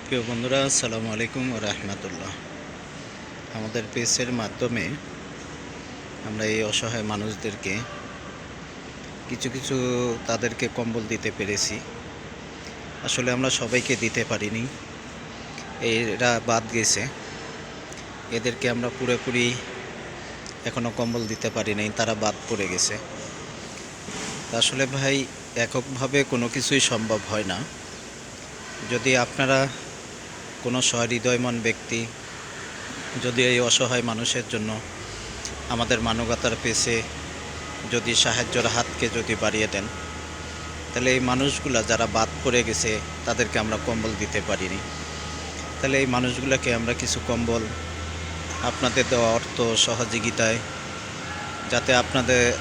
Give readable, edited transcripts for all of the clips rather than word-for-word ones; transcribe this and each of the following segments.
প্রিয় বন্ধুরা, আসসালামু আলাইকুম ওয়া রাহমাতুল্লাহ। আমাদের পেজের মাধ্যমে আমরা এই অসহায় মানুষদেরকে কিছু কিছু তাদেরকে কম্বল দিতে পেরেছি। আসলে আমরা সবাইকে দিতে পারিনি, এরা বাদ গেছে। এদেরকে আমরা পুরোপুরি এখনও কম্বল দিতে পারি নাই, তারা বাদ পড়ে গেছে। আসলে ভাই, এককভাবে কোনো কিছুই সম্ভব হয় না। যদি আপনারা কোনো সহৃদয়মন ব্যক্তি যদি এই অসহায় মানুষের জন্য আমাদের মানবতার পেছে যদি সাহায্যের হাতকে যদি বাড়িয়ে দেন, তাহলে এই মানুষগুলা যারা বাদ পড়ে গেছে তাদেরকে আমরা কম্বল দিতে পারিনি। তাহলে এই মানুষগুলোকে আমরা কিছু কম্বল আপনাদের দেওয়া অর্থ সহযোগিতায় যাতে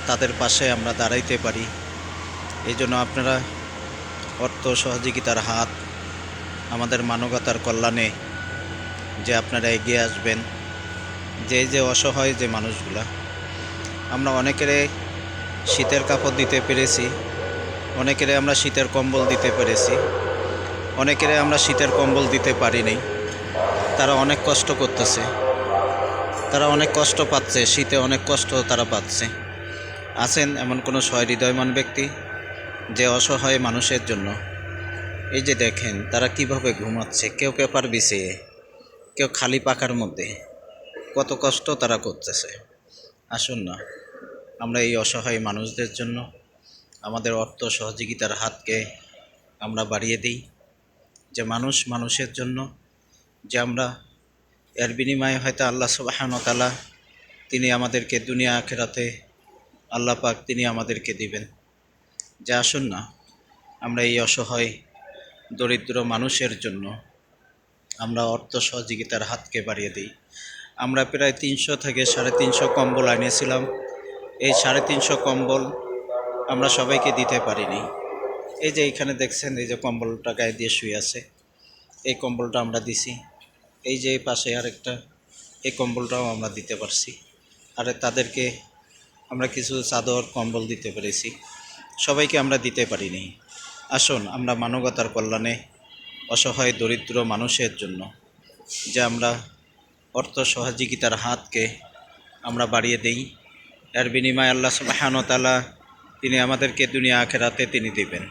তাদের পাশে আমরা দাঁড়াইতে পারি, এই জন্য আপনারা অর্থ সহযোগিতার হাত আমাদের মানবতার কল্যাণে যে আপনারা এগিয়ে আসবেন। যে অসহায় যে মানুষগুলা, আমরা অনেকেরে শীতের কাপড় দিতে পেরেছি, অনেকেরে আমরা শীতের কম্বল দিতে পেরেছি, অনেকেরে আমরা শীতের কম্বল দিতে পারিনি। তারা অনেক কষ্ট করতেছে, তারা অনেক কষ্ট পাচ্ছে, শীতে অনেক কষ্ট তারা পাচ্ছে। আছেন এমন কোনো সহৃদয়মান ব্যক্তি যে অসহায় মানুষের জন্য, এই যে দেখেন তারা কিভাবে ঘুমাচ্ছে, কেউ পেপার বিছিয়ে, কেউ খালি পাখার মধ্যে, কত কষ্ট তারা করতেছে। আসুন না, আমরা এই অসহায় মানুষদের জন্য আমাদের অর্থ সহযোগিতার হাতকে আমরা বাড়িয়ে দিই। যে মানুষের জন্য যে আমরা এর বিনিময়ে হয়তো আল্লাহ সুবহানাহু ওয়া তাআলা তিনি আমাদেরকে দুনিয়া আখিরাতে আল্লাহ পাক তিনি আমাদেরকে দিবেন। যে আসুন না, আমরা এই অসহায় দরিদ্র মানুষের জন্য আমরা অর্থ সহযোগিতার হাতকে বাড়িয়ে দিই। আমরা প্রায় 300 থেকে 350 কম্বল আনিয়েছিলাম। এই 350 কম্বল আমরা সবাইকে দিতে পারিনি। এই যে এইখানে দেখছেন, এই যে কম্বলটা গায়ে দিয়ে শুয়ে আছে, এই কম্বলটা আমরা দিছি। এই যে পাশে আরেকটা, এই কম্বলটাও আমরা দিতে পারছি। আর তাদেরকে আমরা কিছু চাদর কম্বল দিতে পেরেছি, সবাইকে আমরা দিতে পারিনি। আসুন, আমরা মানবতার কল্যাণে অসহায় দরিদ্র মানুষের জন্য যে আমরা অর্থ সহযোগিতার হাতকে আমরা বাড়িয়ে দেই। এর বিনিময়ে আল্লাহ সুবহানাহু ওয়া তাআলা তিনি আমাদেরকে দুনিয়া আখিরাতে তিনি দিবেন।